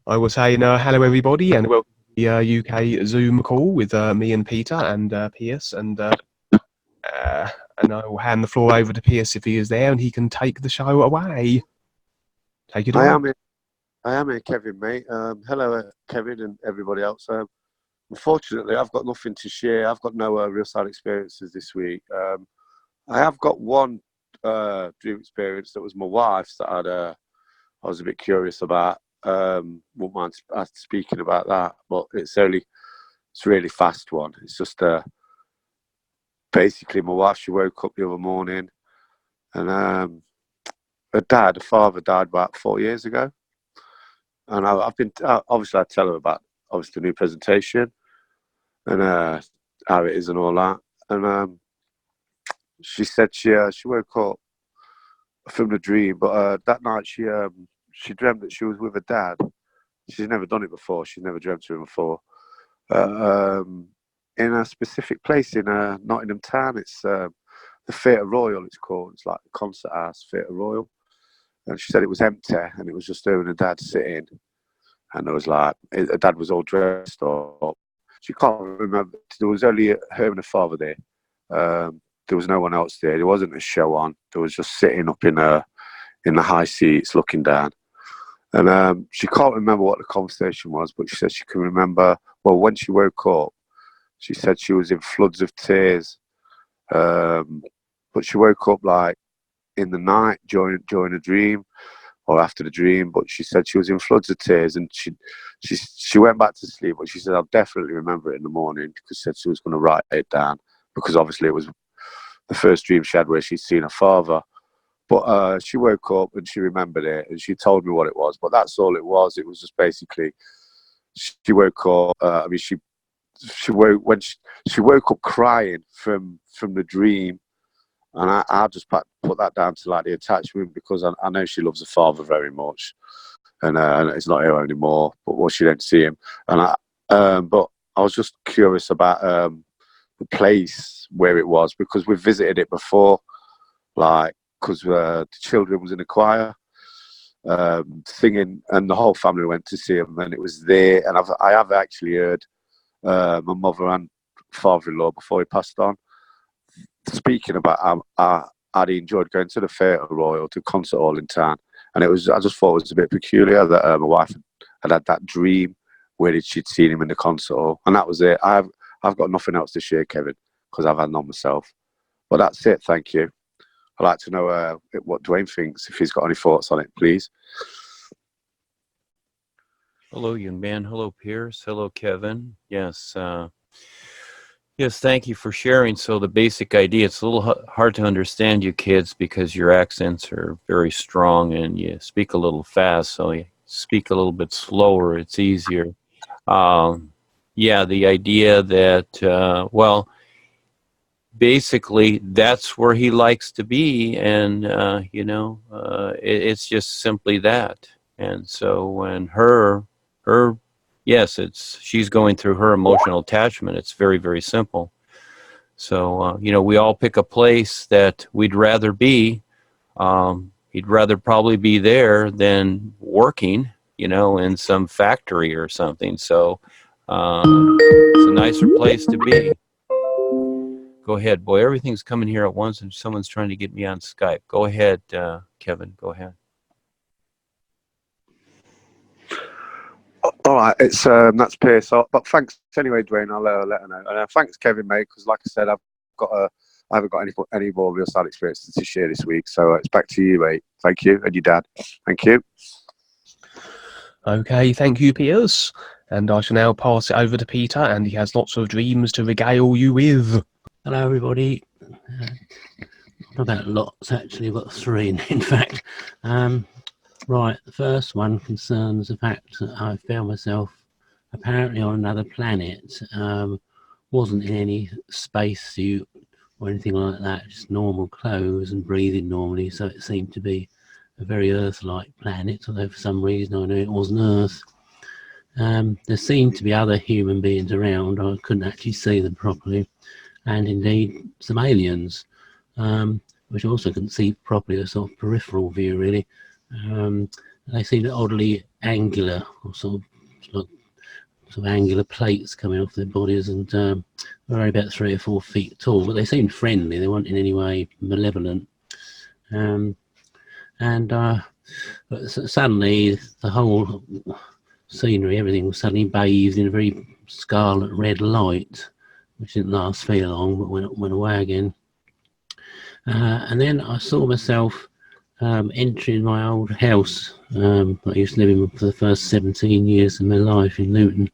I was saying hello everybody and welcome to the UK Zoom call with me and Peter and Pearce and I will hand the floor over to Pearce if he is there and he can take the show away. Take it away. I am here, Kevin, mate. Hello, Kevin and everybody else. Unfortunately, I've got nothing to share. I've got no real side experiences this week. I have got one dream experience that was my wife's that I was a bit curious about. Wouldn't mind speaking about that, but it's a really fast one. It's just basically my wife, she woke up the other morning and her father died about 4 years ago. And I've been, obviously I tell her about obviously the new presentation and how it is and all that. And she said she woke up from the dream, but that night she dreamt that she was with her dad. She's never done it before. She's never dreamt of him before. In a specific place in Nottingham town. It's the Theatre Royal, it's called. It's like a concert house, Theatre Royal. And she said it was empty and it was just her and her dad sitting. And there was like, her dad was all dressed up. She can't remember. There was only her and her father there. There was no one else there. There wasn't a show on. There was just sitting up in the high seats looking down. And she can't remember what the conversation was, but she said she can remember, well, when she woke up, she said she was in floods of tears. But she woke up like in the night during a dream or after the dream, but she said she was in floods of tears and she went back to sleep, but she said, I'll definitely remember it in the morning, because she said she was going to write it down, because obviously it was the first dream she had where she'd seen her father. But she woke up and she remembered it and she told me what it was. But that's all it was. It was just basically she woke up. She woke up crying from the dream, and I just put that down to like the attachment, because I know she loves her father very much, and it's not here anymore. But well, she didn't see him, and but I was just curious about the place where it was, because we've visited it before, like. Because the children was in the choir singing, and the whole family went to see him, and it was there. And I have actually heard my mother and father-in-law before he passed on speaking about how he enjoyed going to the Theatre Royal, to concert hall in town, and I just thought it was a bit peculiar that my wife had that dream where she'd seen him in the concert hall, and that was it. I've got nothing else to share, Kevin, because I've had none myself. But that's it. Thank you. I'd like to know what Dwayne thinks, if he's got any thoughts on it, please. Hello, young man. Hello, Pearce. Hello, Kevin. Yes. Yes, thank you for sharing. So the basic idea, it's a little hard to understand you kids because your accents are very strong and you speak a little fast, so you speak a little bit slower. It's easier. Yeah, the idea that, well, basically that's where he likes to be, and it's just simply that. And so when yes, she's going through her emotional attachment. It's very, very simple. So we all pick a place that we'd rather be. He'd rather probably be there than working in some factory or something. So it's a nicer place to be. Go ahead, boy. Everything's coming here at once, and someone's trying to get me on Skype. Go ahead, Kevin. Go ahead. All right, it's that's Pearce. But thanks anyway, Dwayne. I'll let her know. And thanks, Kevin, mate. Because like I said, I haven't got any more real side experiences to share this week. So it's back to you, mate. Thank you, and your dad. Thank you. Okay, thank you, Pearce. And I shall now pass it over to Peter, and he has lots of dreams to regale you with. Hello, everybody. Not about lots, actually. I've got three, in fact. Right, the first one concerns the fact that I found myself apparently on another planet. Wasn't in any spacesuit or anything like that, just normal clothes and breathing normally, so it seemed to be a very Earth-like planet, although for some reason I knew it wasn't Earth. There seemed to be other human beings around. I couldn't actually see them properly. And indeed some aliens, which I also couldn't see properly, a sort of peripheral view really. They seemed oddly angular, or sort of angular plates coming off their bodies, and were only about 3 or 4 feet tall. But they seemed friendly. They weren't in any way malevolent. But suddenly the whole scenery, everything was suddenly bathed in a very scarlet red light, which didn't last very long, but went away again. And then I saw myself entering my old house I used to live in for the first 17 years of my life in Luton,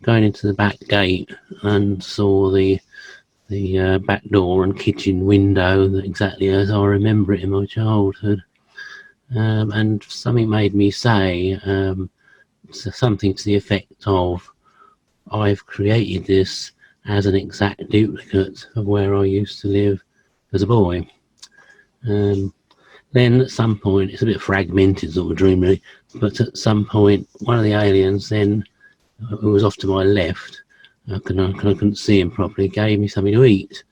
going into the back gate, and saw the back door and kitchen window exactly as I remember it in my childhood. And something made me say something to the effect of, I've created this as an exact duplicate of where I used to live as a boy. Then at some point, it's a bit fragmented sort of dream really, but at some point one of the aliens then, who was off to my left, I couldn't see him properly, gave me something to eat.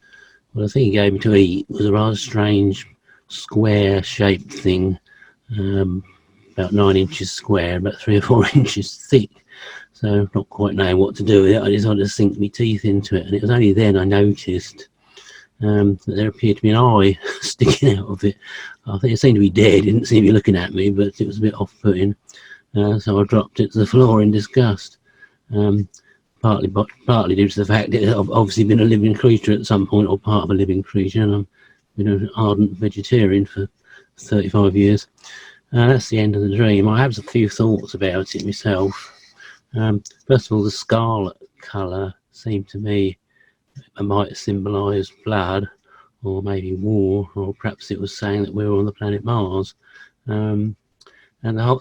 Well, the thing he gave me to eat was a rather strange square shaped thing, about 9 inches square, about 3 or 4 inches thick. So not quite knowing what to do with it, I decided to sink my teeth into it, and it was only then I noticed that there appeared to be an eye sticking out of it. I think it seemed to be dead, it didn't seem to be looking at me, but it was a bit off-putting. So I dropped it to the floor in disgust. Partly due to the fact that I've obviously been a living creature at some point, or part of a living creature, and I've been an ardent vegetarian for 35 years. That's the end of the dream. I have a few thoughts about it myself. First of all, the scarlet colour seemed to me it might symbolise blood, or maybe war, or perhaps it was saying that we were on the planet Mars. And the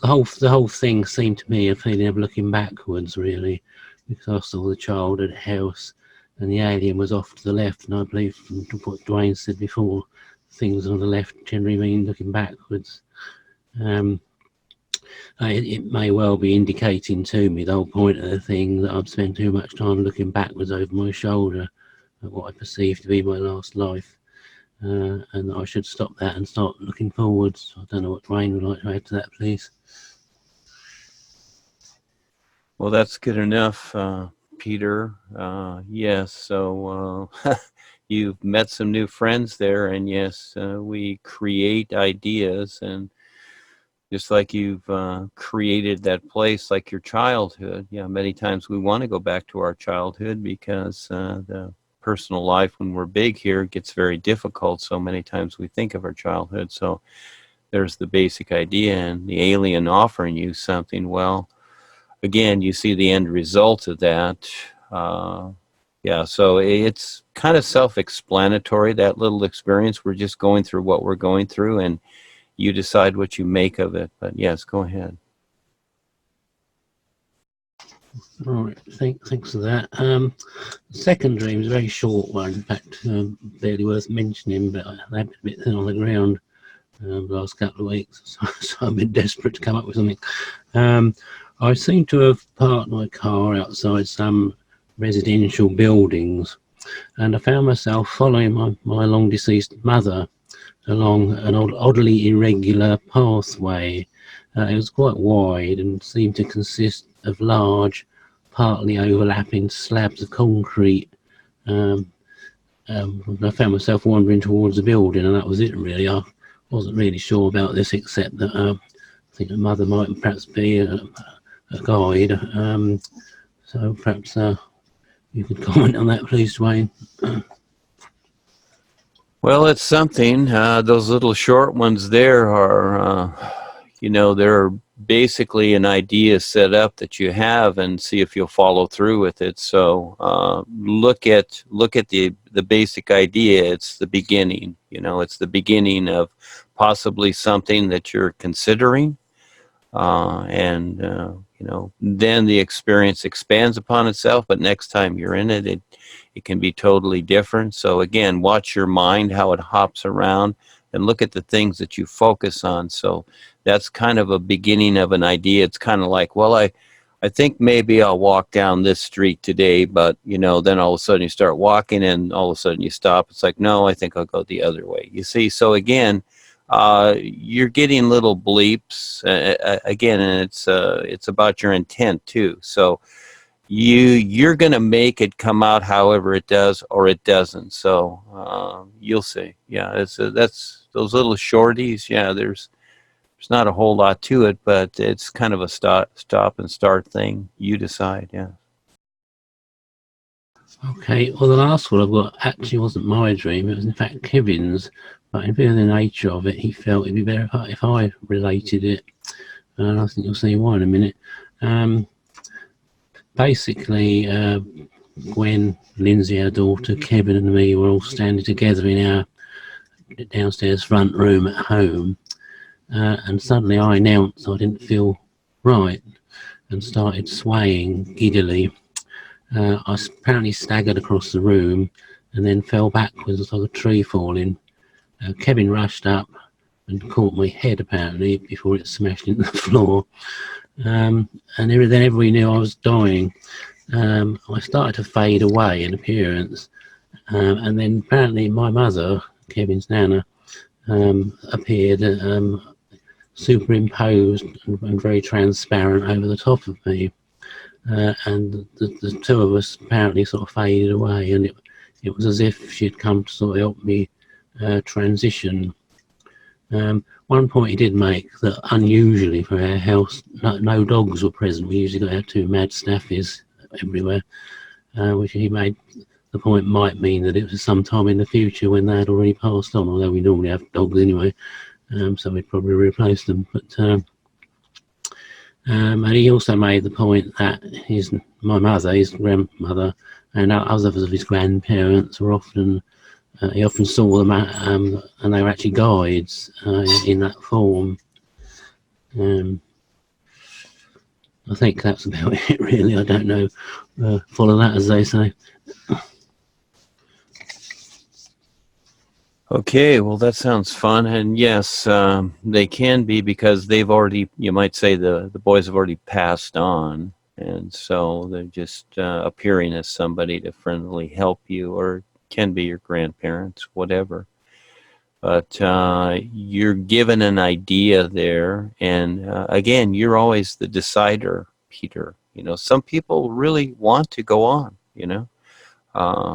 whole thing seemed to me a feeling of looking backwards, really, because I saw the childhood house, and the alien was off to the left, and I believe from what Dwayne said before, things on the left generally mean looking backwards. It may well be indicating to me, the whole point of the thing, that I've spent too much time looking backwards over my shoulder at what I perceive to be my last life, and I should stop that and start looking forwards. I don't know what Dwayne would like to add to that, please. Well, that's good enough, Peter. Yes, so you've met some new friends there, and yes, we create ideas, and just like you've created that place like your childhood. Yeah, many times we want to go back to our childhood because the personal life when we're big here gets very difficult, so many times we think of our childhood. So there's the basic idea, and the alien offering you something, well, again, you see the end result of that. Yeah, so it's kind of self-explanatory, that little experience. We're just going through what we're going through, and you decide what you make of it. But yes, go ahead. All right, thanks for that. The second dream is a very short one, in fact, barely worth mentioning, but I had a bit thin on the ground the last couple of weeks, so I've been desperate to come up with something. I seem to have parked my car outside some residential buildings, and I found myself following my long deceased mother along an oddly irregular pathway. It was quite wide and seemed to consist of large, partly overlapping slabs of concrete. I found myself wandering towards the building, and that was it really. I wasn't really sure about this, except that I think the mother might perhaps be a guide. So perhaps you could comment on that, please, Dwayne. Well, it's something. Those little short ones there are, they're basically an idea set up that you have, and see if you'll follow through with it. So look at the basic idea. It's the beginning. It's the beginning of possibly something that you're considering, and then the experience expands upon itself. But next time you're in it, it can be totally different. So again, watch your mind, how it hops around, and look at the things that you focus on. So that's kind of a beginning of an idea. It's kind of like, well, I think maybe I'll walk down this street today, but then all of a sudden you start walking, and all of a sudden you stop. It's like, no, I think I'll go the other way. You see, so again, you're getting little bleeps again, and it's about your intent too. So you're going to make it come out however it does or it doesn't. So you'll see. Yeah, that's those little shorties. Yeah, there's not a whole lot to it, but it's kind of a stop and start thing. You decide. Yeah. Okay, well, the last one I've got actually wasn't my dream. It was in fact Kevin's, but in view of the nature of it, he felt it'd be better if I related it. And I think you'll see why in a minute. Basically, when Lindsay, our daughter, Kevin and me were all standing together in our downstairs front room at home, and suddenly I announced I didn't feel right and started swaying giddily. I apparently staggered across the room and then fell backwards like a tree falling. Kevin rushed up and caught my head apparently before it smashed into the floor. And then everybody knew I was dying. I started to fade away in appearance. And then apparently my mother, Kevin's nana, appeared superimposed and very transparent over the top of me. And the two of us apparently sort of faded away, and it was as if she'd come to sort of help me transition. One point he did make that unusually for our house, no dogs were present. We usually got our two mad staffies everywhere, which he made the point might mean that it was sometime in the future when they had already passed on, although we normally have dogs anyway, so we'd probably replace them. But and he also made the point that my mother, his grandmother, and others of his grandparents were often, he often saw them, and they were actually guides in that form. I think that's about it, really. I don't know. Follow that, as they say. Okay, well, that sounds fun. And yes, they can be, because they've already, you might say the boys have already passed on. And so they're just appearing as somebody to friendly help you, or can be your grandparents, whatever. But you're given an idea there. And again, you're always the decider, Peter. You know, some people really want to go on, you know.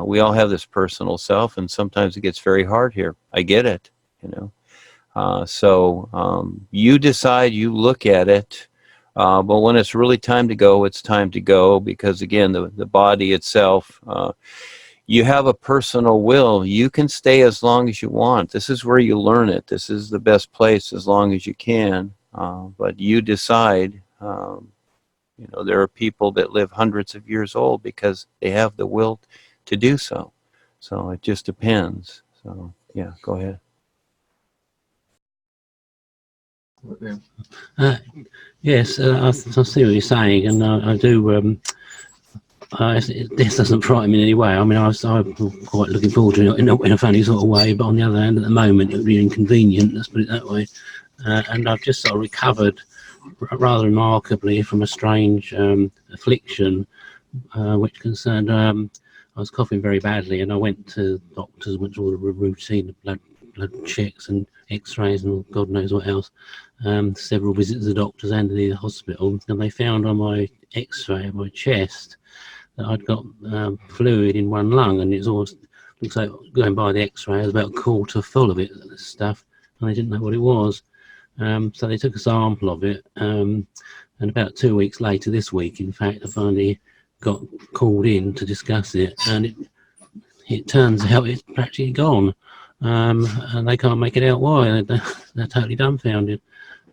We all have this personal self, and sometimes it gets very hard here. I get it, you know. So you decide, you look at it, but when it's really time to go, it's time to go, because again, the body itself, you have a personal will. You can stay as long as you want. This is where you learn it. This is the best place as long as you can, but you decide. You know, there are people that live hundreds of years old because they have the will to do so. So it just depends. So yeah, go ahead. Yes, I see what you're saying, and I do. This doesn't frighten me in any way. I mean, I'm quite looking forward to it in a funny sort of way, but on the other hand, at the moment, it would be inconvenient, let's put it that way. And I've just sort of recovered rather remarkably from a strange affliction, which concerned, I was coughing very badly, and I went to doctors, went to all the routine blood checks and x-rays and God knows what else, several visits to the doctors and the hospital, and they found on my x-ray of my chest that I'd got fluid in one lung, and it's always looks like, going by the x-ray, it was about a quarter full of it, this stuff, and they didn't know what it was. So they took a sample of it, and about 2 weeks later, this week, in fact, I finally got called in to discuss it, and it turns out it's practically gone, and they can't make it out why. They're totally dumbfounded.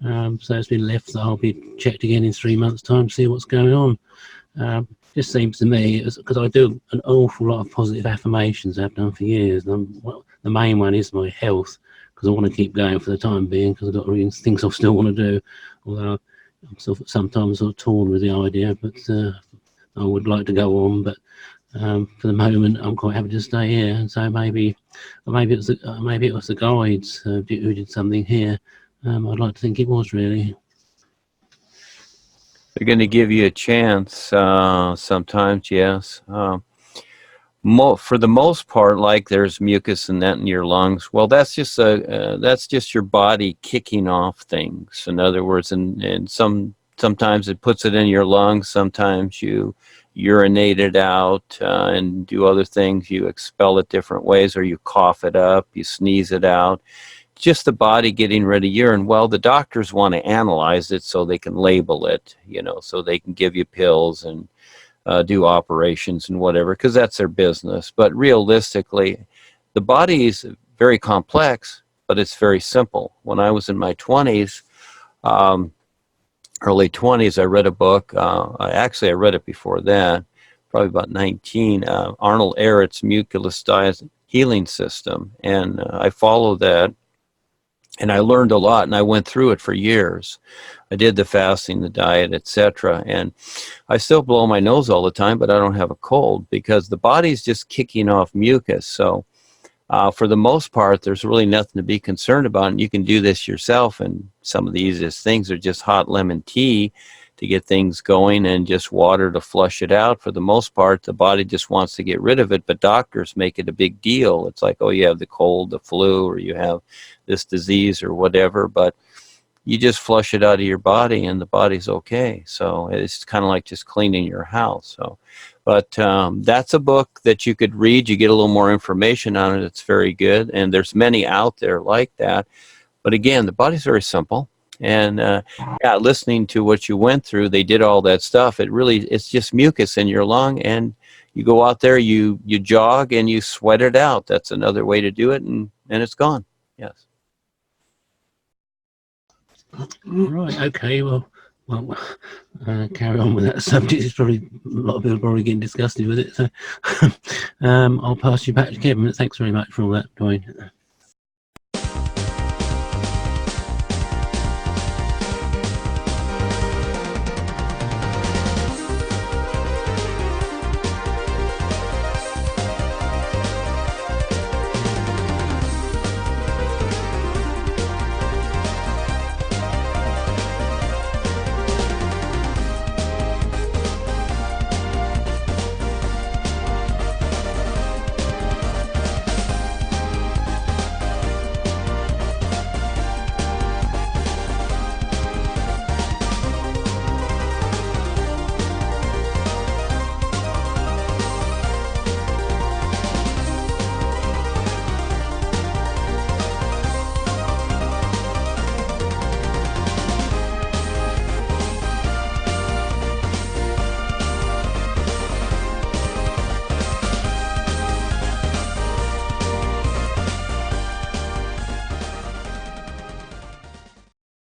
So it's been left that I'll be checked again in 3 months' time to see what's going on. Just seems to me, because I do an awful lot of positive affirmations I've done for years, and the main one is my health, because I want to keep going for the time being, because I've got things I still want to do, although I'm sometimes sort of torn with the idea, but I would like to go on, but for the moment I'm quite happy to stay here. And so maybe it was the guides who did something here. I'd like to think it was, really. They're going to give you a chance sometimes, yes. For the most part, like there's mucus and that in your lungs. Well, that's just your body kicking off things. In other words, and sometimes it puts it in your lungs. Sometimes you urinate it out and do other things. You expel it different ways, or you cough it up, you sneeze it out. Just the body getting rid of urine. Well, the doctors want to analyze it so they can label it, so they can give you pills and do operations and whatever, because that's their business. But realistically, the body is very complex, but it's very simple. When I was in my 20s, early 20s, I read a book. Actually, I read it before that, probably about 19, Arnold Ehret's Muculus Diet Healing System. And I followed that. And I learned a lot, and I went through it for years. I did the fasting, the diet, etc. And I still blow my nose all the time, but I don't have a cold because the body's just kicking off mucus. So for the most part, there's really nothing to be concerned about. And you can do this yourself. And some of the easiest things are just hot lemon tea to get things going and just water to flush it out. For the most part, the body just wants to get rid of it, but doctors make it a big deal. It's like, oh, you have the cold, the flu, or you have this disease or whatever, but you just flush it out of your body and the body's okay. So it's kind of like just cleaning your house. So, but that's a book that you could read. You get a little more information on it. It's very good. And there's many out there like that. But again, the body's very simple. And yeah, listening to what you went through, they did all that stuff. It's just mucus in your lung, and you go out there, you jog, and you sweat it out. That's another way to do it, and it's gone. Yes. Right. Okay. Well, carry on with that subject. It's probably a lot of people are probably getting disgusted with it. So I'll pass you back to Kevin. Thanks very much for all that, Dwayne.